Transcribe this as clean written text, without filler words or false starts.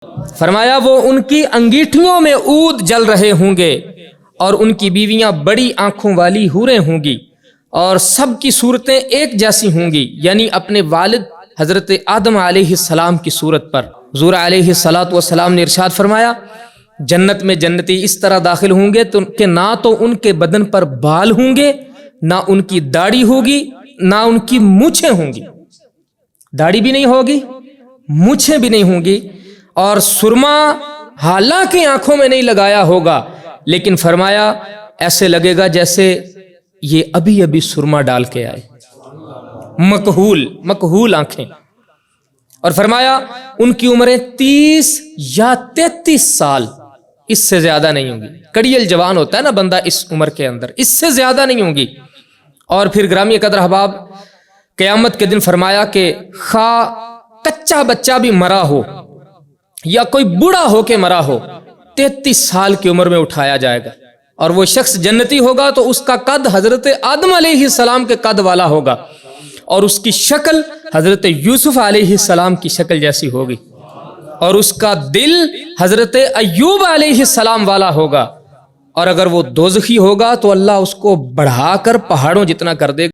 فرمایا وہ ان کی انگیٹھیوں میں عود جل رہے ہوں گے اور ان کی بیویاں بڑی آنکھوں والی حوریں ہوں گی اور سب کی صورتیں ایک جیسی ہوں گی، یعنی اپنے والد حضرت آدم علیہ السلام کی صورت پر۔ حضور علیہ السلام نے ارشاد فرمایا جنت میں جنتی اس طرح داخل ہوں گے کہ نہ تو ان کے بدن پر بال ہوں گے، نہ ان کی داڑھی ہوگی، نہ ان کی مونچھیں ہوں گی، داڑھی بھی نہیں ہوگی، مونچھیں بھی نہیں ہوں گی، اور سرما حالانکہ آنکھوں میں نہیں لگایا ہوگا، لیکن فرمایا ایسے لگے گا جیسے یہ ابھی ابھی سرما ڈال کے آئے، مکحول آنکھیں۔ اور فرمایا ان کی عمریں 30 یا 33 سال، اس سے زیادہ نہیں ہوں گی۔ کڑیل جوان ہوتا ہے نا بندہ اس عمر کے اندر، اس سے زیادہ نہیں ہوں گی۔ اور پھر گرامی قدر احباب قیامت کے دن فرمایا کہ خواہ کچا بچہ بھی مرا ہو یا کوئی بوڑھا ہو کے مرا ہو، 33 سال کی عمر میں اٹھایا جائے گا، اور وہ شخص جنتی ہوگا تو اس کا قد حضرت آدم علیہ السلام کے قد والا ہوگا، اور اس کی شکل حضرت یوسف علیہ السلام کی شکل جیسی ہوگی، اور اس کا دل حضرت ایوب علیہ السلام والا ہوگا، اور اگر وہ دوزخی ہوگا تو اللہ اس کو بڑھا کر پہاڑوں جتنا کر دے گا۔